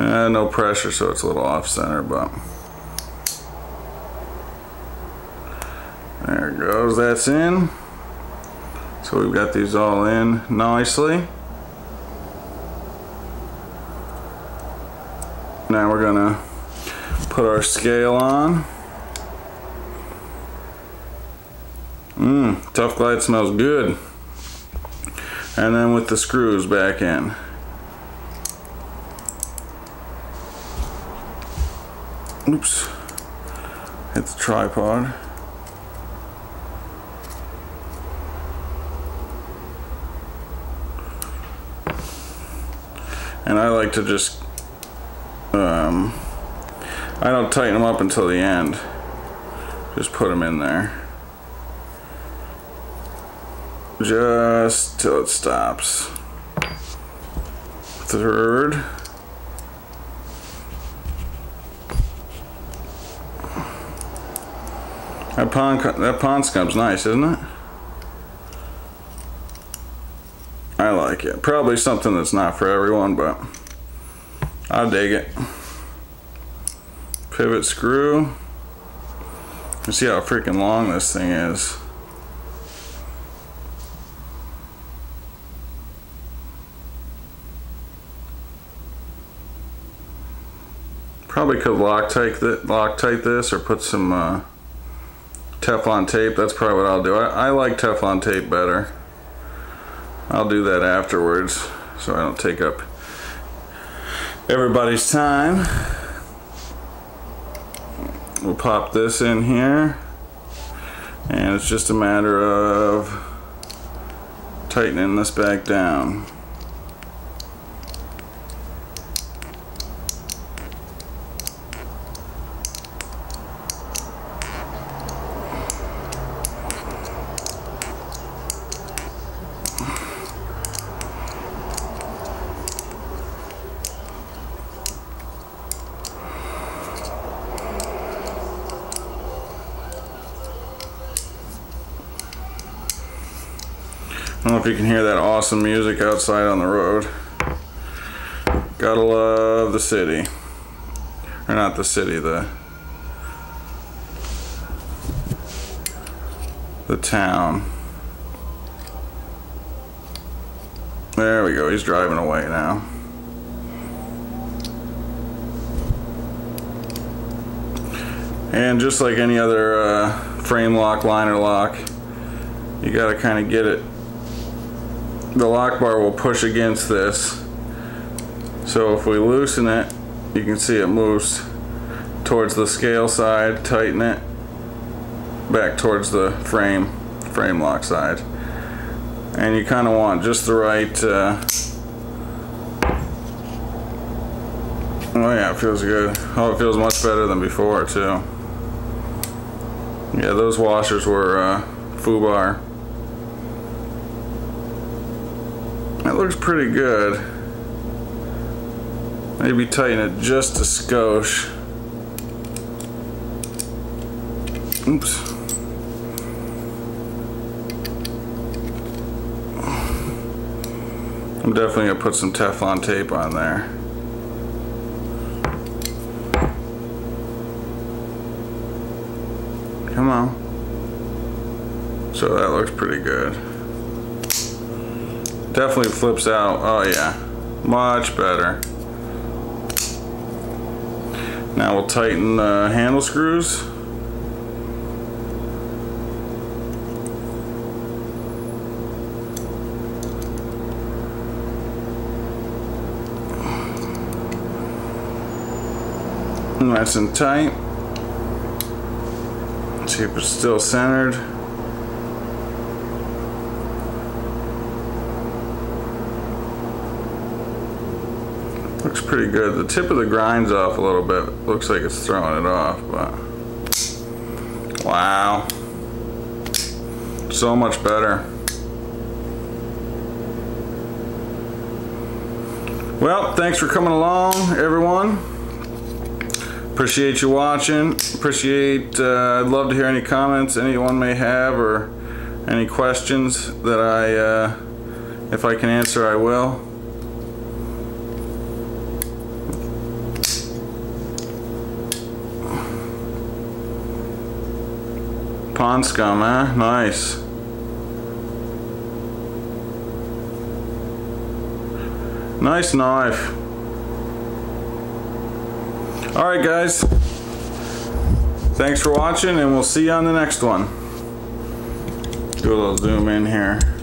No pressure, so it's a little off center, but there it goes. That's in. So we've got these all in nicely. Now we're gonna put our scale on. Tough Glide smells good. And then with the screws back in. Oops. Hit the tripod. And I like to just I don't tighten them up until the end. Just put them in there. Just till it stops. Third. That pond scump's nice, isn't it? I like it. Probably something that's not for everyone, but I dig it. Pivot screw. You see how freaking long this thing is. Probably could Loctite this or put some Teflon tape. That's probably what I'll do. I like Teflon tape better. I'll do that afterwards so I don't take up everybody's time. We'll pop this in here, and it's just a matter of tightening this back down. I don't know if you can hear that awesome music outside on the road. Gotta love the city. Or not the city, the town. There we go, he's driving away now. And just like any other frame lock, liner lock, you gotta kind of get it. The lock bar will push against this, so if we loosen it, you can see it moves towards the scale side. Tighten it back towards the frame lock side, and you kind of want just the right oh yeah, it feels good. Oh, it feels much better than before too. Yeah, those washers were FUBAR. That looks pretty good. Maybe tighten it just a skosh. Oops. I'm definitely gonna put some Teflon tape on there. Come on. So that looks pretty good. Definitely flips out. Oh yeah, much better. Now we'll tighten the handle screws. Nice and tight. Let's see if it's still centered. Looks pretty good. The tip of the grind's off a little bit. Looks like it's throwing it off, but wow, so much better. Well, thanks for coming along, everyone. Appreciate you watching. I'd love to hear any comments anyone may have, or any questions that if I can answer, I will. pond scum, huh? Nice. Nice knife. Alright guys, thanks for watching and we'll see you on the next one. Do a little zoom in here.